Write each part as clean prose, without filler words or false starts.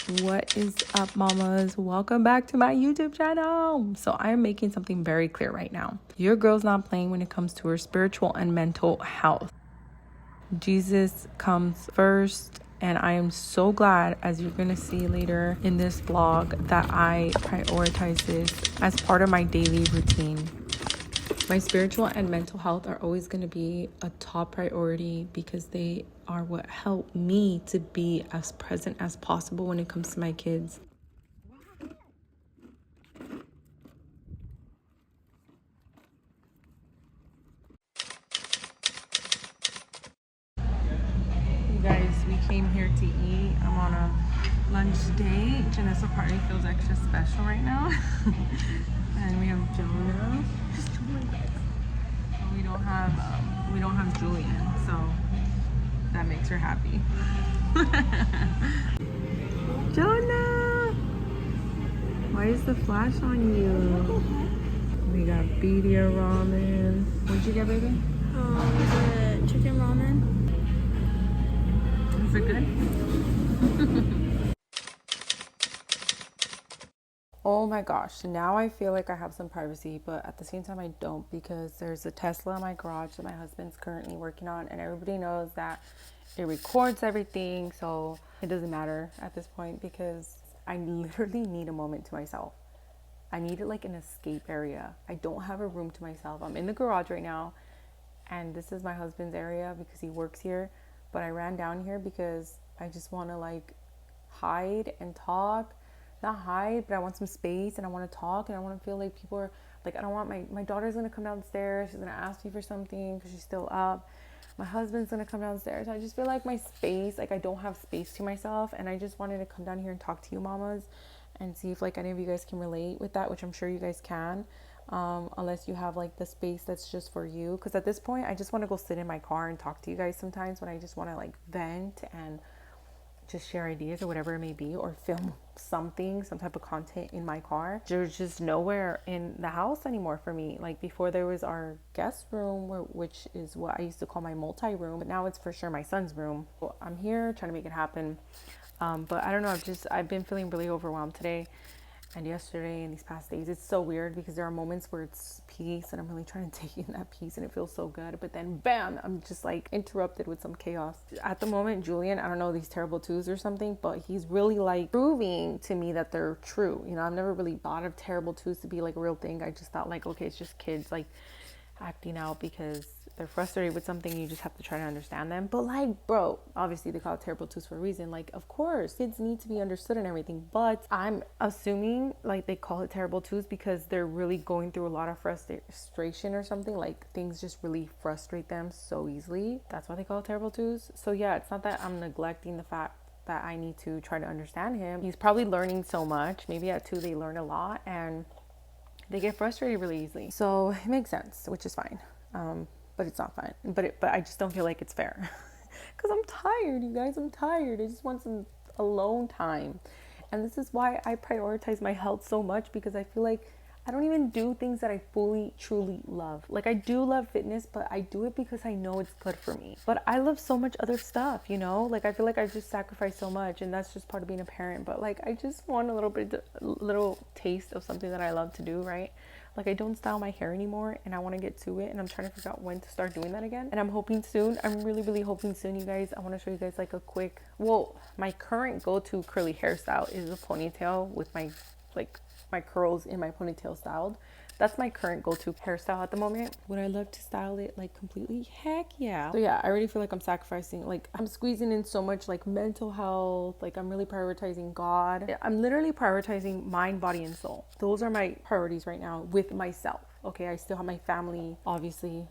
What is up, mamas? Welcome back to my YouTube channel. So I am making something very clear right now. Your girl's not playing when it comes to her spiritual and mental health. Jesus comes first, and I am so glad, as you're gonna see later in this vlog, that I prioritize this as part of my daily routine. My spiritual and mental health are always going to be a top priority because they are what help me to be as present as possible when it comes to my kids. You guys, we came here to eat. I'm on a lunch date. Janessa party feels extra special right now. And we have Jonah. We don't have Julian, so that makes her happy. Jonah! Why is the flash on you? We got birria ramen. What'd you get, baby? The chicken ramen. Is it good? Oh my gosh, now I feel like I have some privacy, but at the same time I don't, because there's a Tesla in my garage that my husband's currently working on, and everybody knows that it records everything, so it doesn't matter at this point because I literally need a moment to myself. I need it like an escape area. I don't have a room to myself. I'm in the garage right now, and this is my husband's area because he works here, but I ran down here because I just want to like hide and talk. Not hide, but I want some space, and I want to talk, and I want to feel like people are like, I don't want my daughter's gonna come downstairs, she's gonna ask me for something because she's still up. My husband's gonna come downstairs. I just feel like my space, like I don't have space to myself, and I just wanted to come down here and talk to you mamas and see if like any of you guys can relate with that, which I'm sure you guys can, unless you have like the space that's just for you, because at this point I just want to go sit in my car and talk to you guys sometimes when I just want to like vent and just share ideas or whatever it may be, or film something, some type of content in my car. There's just nowhere in the house anymore for me. Like before there was our guest room, which is what I used to call my multi-room, but now it's for sure my son's room. So I'm here trying to make it happen. But I don't know, I've been feeling really overwhelmed today and yesterday and these past days. It's so weird because there are moments where it's peace and I'm really trying to take in that peace and it feels so good, but then bam, I'm just like interrupted with some chaos. At the moment, Julian, I don't know, these terrible twos or something, but he's really like proving to me that they're true. You know, I've never really thought of terrible twos to be like a real thing. I just thought like, okay, it's just kids like acting out because they're frustrated with something. You just have to try to understand them. But like, bro, obviously they call it terrible twos for a reason. Like, of course kids need to be understood and everything, but I'm assuming like they call it terrible twos because they're really going through a lot of frustration or something. Like things just really frustrate them so easily. That's why they call it terrible twos. So yeah, it's not that I'm neglecting the fact that I need to try to understand him. He's probably learning so much. Maybe at 2 they learn a lot and they get frustrated really easily. So it makes sense, which is fine. But it's not fine. But I just don't feel like it's fair. Because I'm tired, you guys. I'm tired. I just want some alone time. And this is why I prioritize my health so much, because I feel like I don't even do things that I fully, truly love. Like I do love fitness, but I do it because I know it's good for me. But I love so much other stuff, you know? Like I feel like I just sacrifice so much, and that's just part of being a parent. But like I just want a little taste of something that I love to do, right? Like I don't style my hair anymore and I want to get to it, and I'm trying to figure out when to start doing that again. And I'm hoping soon. I'm really, really hoping soon, you guys. I want to show you guys like a quick, well, my current go-to curly hairstyle is a ponytail with my like my curls in my ponytail styled. That's my current go-to hairstyle at the moment. Would I love to style it like completely? Heck yeah. So yeah, I already feel like I'm sacrificing, like I'm squeezing in so much like mental health. Like I'm really prioritizing God. I'm literally prioritizing mind, body, and soul. Those are my priorities right now with myself. Okay, I still have my family, obviously.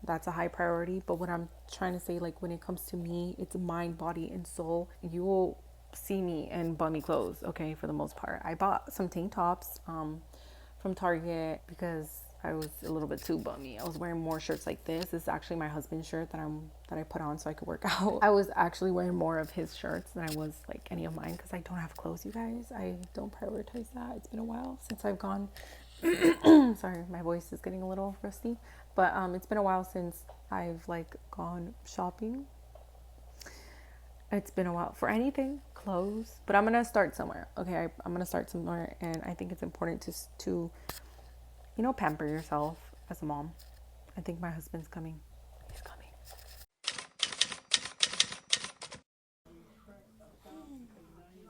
That's a high priority. But what I'm trying to say, like when it comes to me, it's mind, body, and soul. You will see me in bummy clothes, okay, for the most part. I bought some tank tops from Target because I was a little bit too bummy. I was wearing more shirts like this. This is actually my husband's shirt that I put on so I could work out. I was actually wearing more of his shirts than I was like any of mine because I don't have clothes, you guys. I don't prioritize that. It's been a while since I've gone sorry, my voice is getting a little rusty, but it's been a while since I've like gone shopping. It's been a while for anything, clothes. But I'm gonna start somewhere. Okay, I'm gonna start somewhere, and I think it's important to pamper yourself as a mom. I think my husband's coming. He's coming.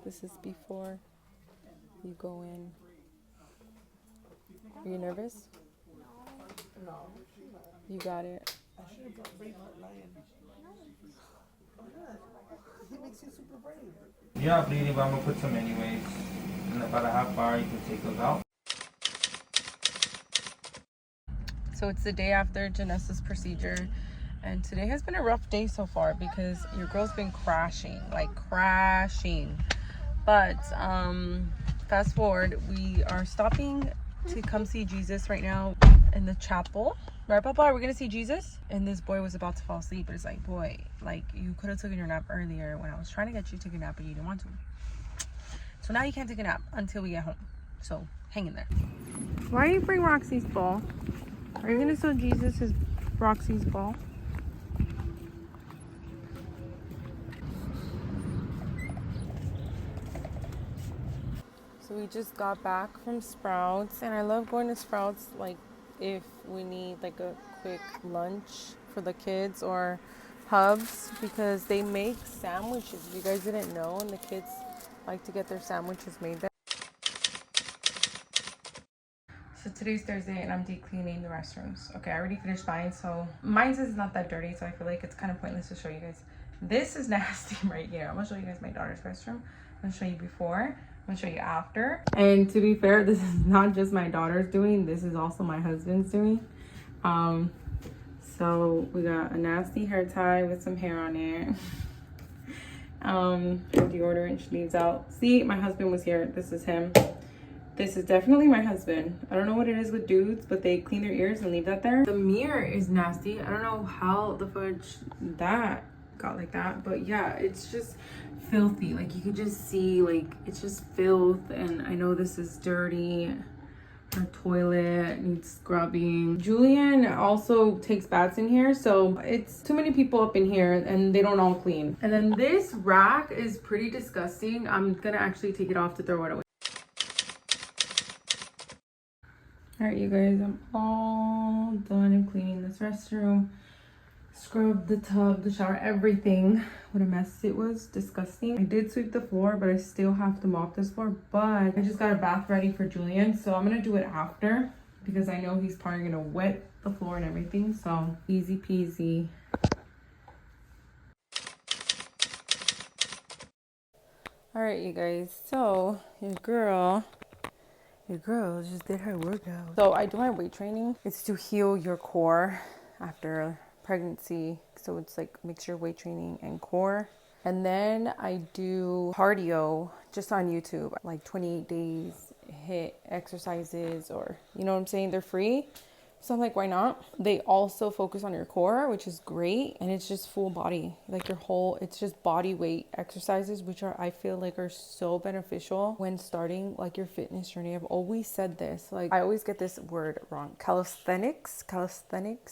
This is before you go in. Are you nervous? No. You got it. I should have brought Braveheart Lion. He makes you super brave. Yeah, bleeding, but I'm gonna put some anyways. In about a half hour, you can take those out. So it's the day after Janessa's procedure, and today has been a rough day so far because your girl's been crashing. But fast forward, we are stopping to come see Jesus right now in the chapel. Right, Papa? Are we gonna see Jesus? And this boy was about to fall asleep, but it's like, boy, like you could have taken your nap earlier when I was trying to get you to take a nap, but you didn't want to. So now you can't take a nap until we get home. So hang in there. Why do you bring Roxy's ball? Are you gonna show Jesus his Roxy's ball? So we just got back from Sprouts, and I love going to Sprouts like if we need like a quick lunch for the kids, or Hubs, because they make sandwiches. If you guys didn't know, and the kids like to get their sandwiches made there. So today's Thursday and I'm deep cleaning the restrooms. Okay, I already finished mine, so mine's is not that dirty, so I feel like it's kind of pointless to show you guys. This is nasty right here. I'm gonna show you guys my daughter's restroom. I'm gonna show you before, I'm gonna show you after. And to be fair, this is not just my daughter's doing, this is also my husband's doing. So we got a nasty hair tie with some hair on it. Deodorant she leaves out. See, my husband was here. This is him. This is definitely my husband. I don't know what it is with dudes, but they clean their ears and leave that there. The mirror is nasty. I don't know how the fudge that got like that, but yeah, it's just filthy. Like you could just see, like it's just filth, and I know this is dirty. Our toilet needs scrubbing. Julian also takes baths in here, so it's too many people up in here and they don't all clean. And then this rack is pretty disgusting. I'm gonna actually take it off to throw it away. All right, you guys, I'm all done cleaning this restroom. Scrubbed the tub, the shower, everything. What a mess it was. Disgusting. I did sweep the floor, but I still have to mop this floor. But I just got a bath ready for Julian, so I'm gonna do it after because I know he's probably gonna wet the floor and everything. So easy peasy. All right, you guys, so your girl just did her workout. So I do my weight training. It's to heal your core after pregnancy. So it's like mixture weight training and core. And then I do cardio just on YouTube, like 28 days HIIT exercises, or you know what I'm saying? They're free. So I'm like, why not? They also focus on your core, which is great. And it's just full body, like your whole, it's just body weight exercises, which are, I feel like are so beneficial when starting like your fitness journey. I've always said this, like I always get this word wrong. Calisthenics. I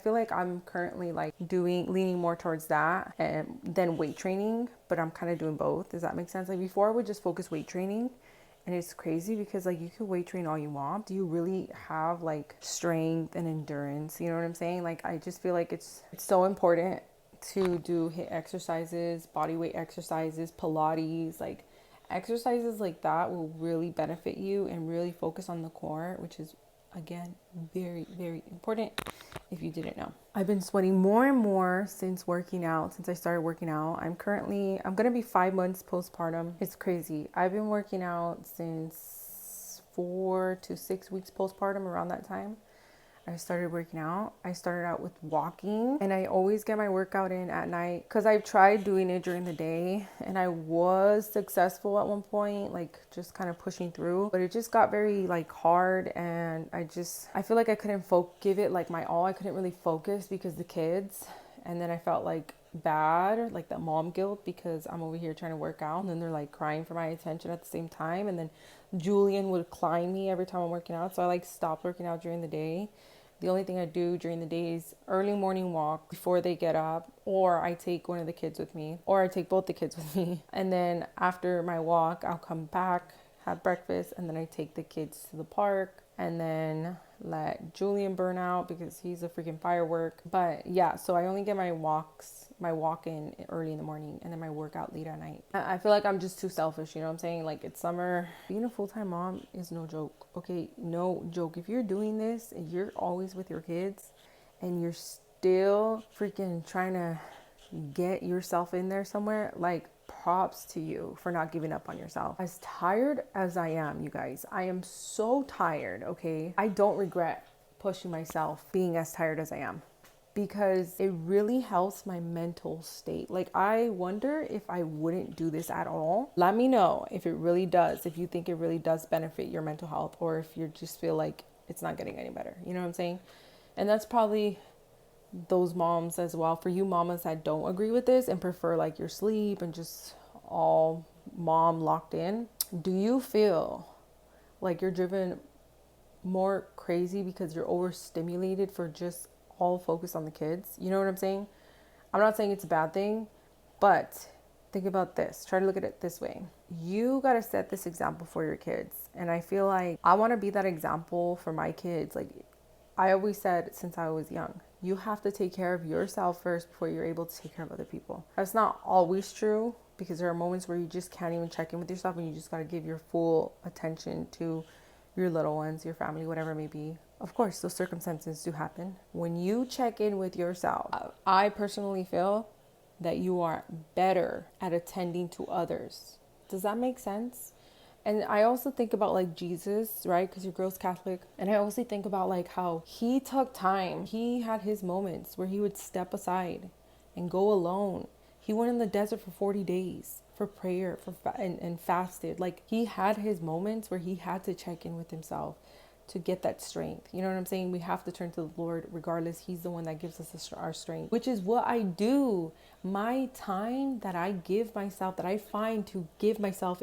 feel like I'm currently like leaning more towards that and then weight training, but I'm kind of doing both. Does that make sense? Like before I would just focus weight training. And it's crazy because like you can weight train all you want. Do you really have like strength and endurance? You know what I'm saying? Like I just feel like it's so important to do HIIT exercises, body weight exercises, Pilates, like exercises like that will really benefit you and really focus on the core, which is again very, very important if you didn't know. I've been sweating more and more since I started working out. I'm gonna be 5 months postpartum. It's crazy. I've been working out since 4 to 6 weeks postpartum. Around that time I started working out. I started out with walking, and I always get my workout in at night because I've tried doing it during the day and I was successful at one point, like just kind of pushing through, but it just got very like hard, and I feel like I couldn't give it like my all. I couldn't really focus because the kids, and then I felt like bad, like that mom guilt, because I'm over here trying to work out and then they're like crying for my attention at the same time, and then Julian would climb me every time I'm working out, so I like stopped working out during the day. The only thing I do during the day is early morning walk before they get up, or I take one of the kids with me, or I take both the kids with me. And then after my walk, I'll come back, have breakfast, and then I take the kids to the park and then let Julian burn out because he's a freaking firework. But yeah, so I only get my walk in early in the morning and then my workout late at night. I feel like I'm just too selfish, you know what I'm saying? Like, it's summer. Being a full-time mom is no joke, okay? No joke. If you're doing this and you're always with your kids and you're still freaking trying to get yourself in there somewhere, like, props to you for not giving up on yourself. As tired as I am, you guys, I am so tired, okay? I don't regret pushing myself being as tired as I am, because it really helps my mental state. Like, I wonder if I wouldn't do this at all. Let me know if it really does, if you think it really does benefit your mental health, or if you just feel like it's not getting any better. You know what I'm saying? And that's probably those moms as well. For you mamas that don't agree with this and prefer like your sleep and just all mom locked in, do you feel like you're driven more crazy because you're overstimulated for just all focus on the kids? You know what I'm saying? I'm not saying it's a bad thing, but think about this. Try to look at it this way. You got to set this example for your kids. And I feel like I want to be that example for my kids. Like I always said since I was young, you have to take care of yourself first before you're able to take care of other people. That's not always true, because there are moments where you just can't even check in with yourself and you just got to give your full attention to your little ones, your family, whatever it may be. Of course, those circumstances do happen. When you check in with yourself, I personally feel that you are better at attending to others. Does that make sense? And I also think about like Jesus, right? Because your girl's Catholic. And I also think about like how he took time. He had his moments where he would step aside and go alone. He went in the desert for 40 days for prayer and fasted. Like, he had his moments where he had to check in with himself to get that strength. You know what I'm saying? We have to turn to the Lord regardless. He's the one that gives us our strength, which is what I do. My time that I give myself, that I find to give myself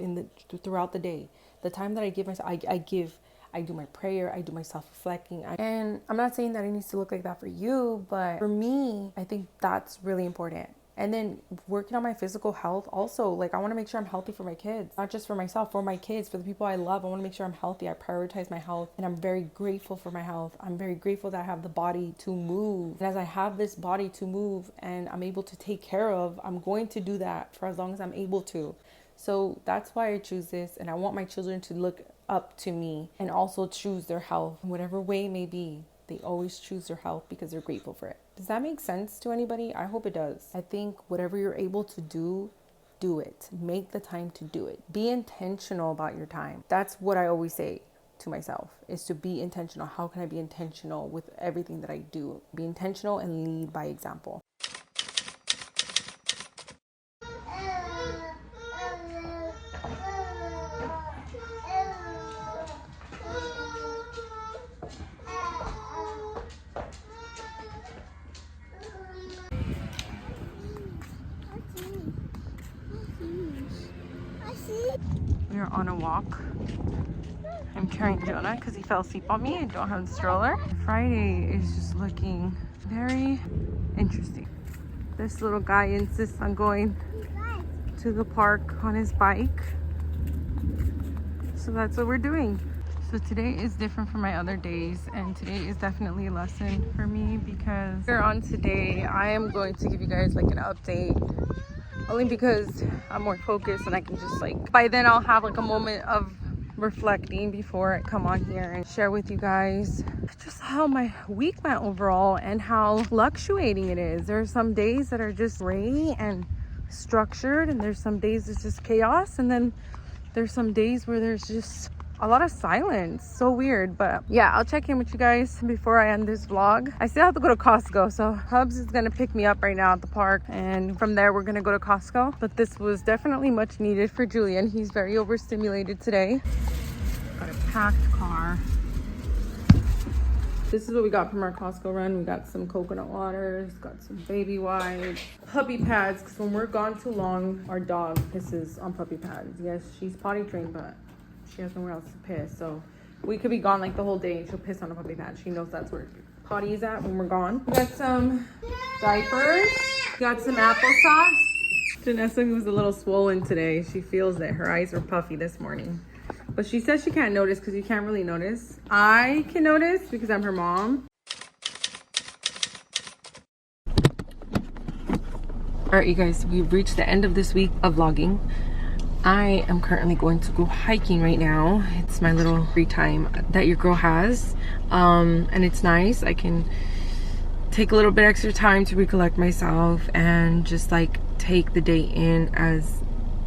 throughout the day, the time that I give myself, I do my prayer, I do my self-reflecting. And I'm not saying that it needs to look like that for you, but for me, I think that's really important. And then working on my physical health also. Like, I want to make sure I'm healthy for my kids, not just for myself, for my kids, for the people I love. I want to make sure I'm healthy. I prioritize my health, and I'm very grateful for my health. I'm very grateful that I have the body to move. And as I have this body to move and I'm able to take care of, I'm going to do that for as long as I'm able to. So that's why I choose this. And I want my children to look up to me and also choose their health in whatever way it may be. They always choose their health because they're grateful for it. Does that make sense to anybody? I hope it does. I think whatever you're able to do, do it. Make the time to do it. Be intentional about your time. That's what I always say to myself, is to be intentional. How can I be intentional with everything that I do? Be intentional and lead by example. We're on a walk. I'm carrying Jonah because he fell asleep on me. I don't have the stroller. Friday is just looking very interesting. This little guy insists on going to the park on his bike. So that's what we're doing. So today is different from my other days, and today is definitely a lesson for me, because here on today I am going to give you guys like an update, only because I'm more focused and I can just like, by then I'll have like a moment of reflecting before I come on here and share with you guys just how my week went overall and how fluctuating it is. There are some days that are just gray and structured, and there's some days it's just chaos, and then there's some days where there's just a lot of silence. So weird. But yeah, I'll check in with you guys before I end this vlog. I still have to go to Costco, so Hubs is gonna pick me up right now at the park, and from there we're gonna go to Costco. But this was definitely much needed for Julian. He's very overstimulated today. Got a packed car. This is what we got from our Costco run. We got some coconut waters, got some baby wipes, puppy pads, because when we're gone too long, our dog pisses on puppy pads. Yes, she's potty trained, but she has nowhere else to piss. So we could be gone like the whole day and she'll piss on a puppy pad. She knows that's where potties at when we're gone. We got some diapers. Got some applesauce. Janessa was a little swollen today. She feels it. Her eyes were puffy this morning. But she says she can't notice because you can't really notice. I can notice because I'm her mom. All right, you guys, we've reached the end of this week of vlogging. I am currently going to go hiking right now. It's my little free time that your girl has. And it's nice. I can take a little bit extra time to recollect myself and just like take the day in as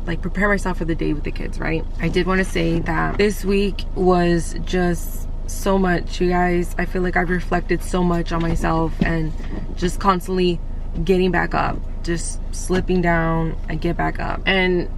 like prepare myself for the day with the kids, right? I did want to say that this week was just so much, you guys. I feel like I've reflected so much on myself and just constantly getting back up, just slipping down and get back up. And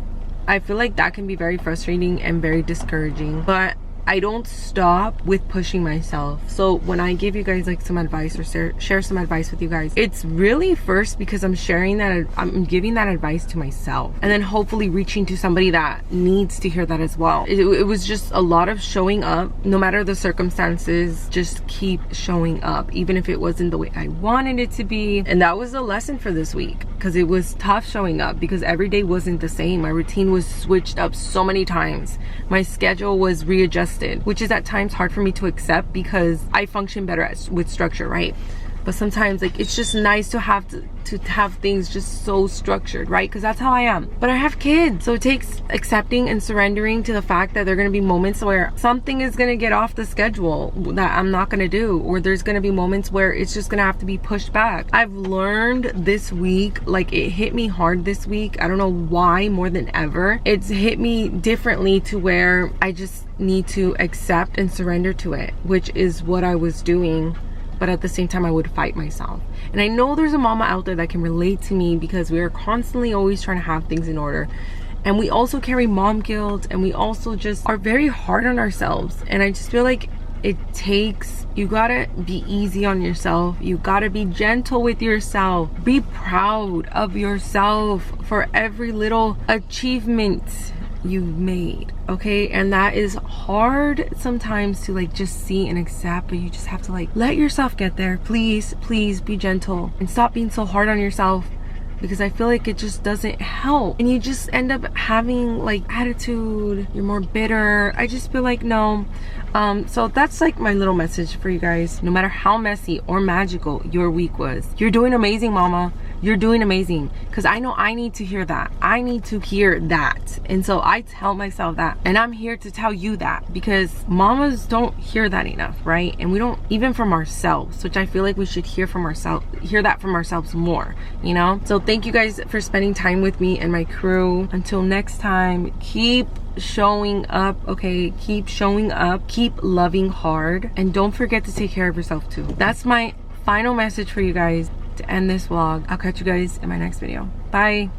I feel like that can be very frustrating and very discouraging, but I don't stop with pushing myself. So when I give you guys like some advice or share some advice with you guys, it's really first because I'm sharing that, I'm giving that advice to myself, and then hopefully reaching to somebody that needs to hear that as well. It was just a lot of showing up, no matter the circumstances. Just keep showing up, even if it wasn't the way I wanted it to be. And that was the lesson for this week, because it was tough showing up because every day wasn't the same. My routine was switched up so many times. My schedule was readjusted, which is at times hard for me to accept because I function better with structure, right? But sometimes like it's just nice to have things just so structured, right? Because that's how I am. But I have kids, so it takes accepting and surrendering to the fact that there are going to be moments where something is going to get off the schedule that I'm not going to do, or there's going to be moments where it's just going to have to be pushed back. I've learned this week, like it hit me hard this week. I don't know why, more than ever. It's hit me differently to where I just need to accept and surrender to it, which is what I was doing. But at the same time, I would fight myself. And I know there's a mama out there that can relate to me, because we are constantly always trying to have things in order. And we also carry mom guilt, and we also just are very hard on ourselves. And I just feel like you gotta be easy on yourself. You gotta be gentle with yourself. Be proud of yourself for every little achievement you've made, okay? And that is hard sometimes to like just see and accept, but you just have to like let yourself get there. Please be gentle and stop being so hard on yourself, because I feel like it just doesn't help, and you just end up having like attitude. You're more bitter. I just feel like no. So that's like my little message for you guys. No matter how messy or magical your week was, you're doing amazing, mama. You're doing amazing, because I know I need to hear that. I need to hear that. And so I tell myself that, and I'm here to tell you that, because mamas don't hear that enough, right? And we don't, even from ourselves, which I feel like we should hear that from ourselves more, you know? So thank you guys for spending time with me and my crew. Until next time, keep showing up, okay? Keep showing up, keep loving hard, and don't forget to take care of yourself too. That's my final message for you guys to end this vlog. I'll catch you guys in my next video. Bye.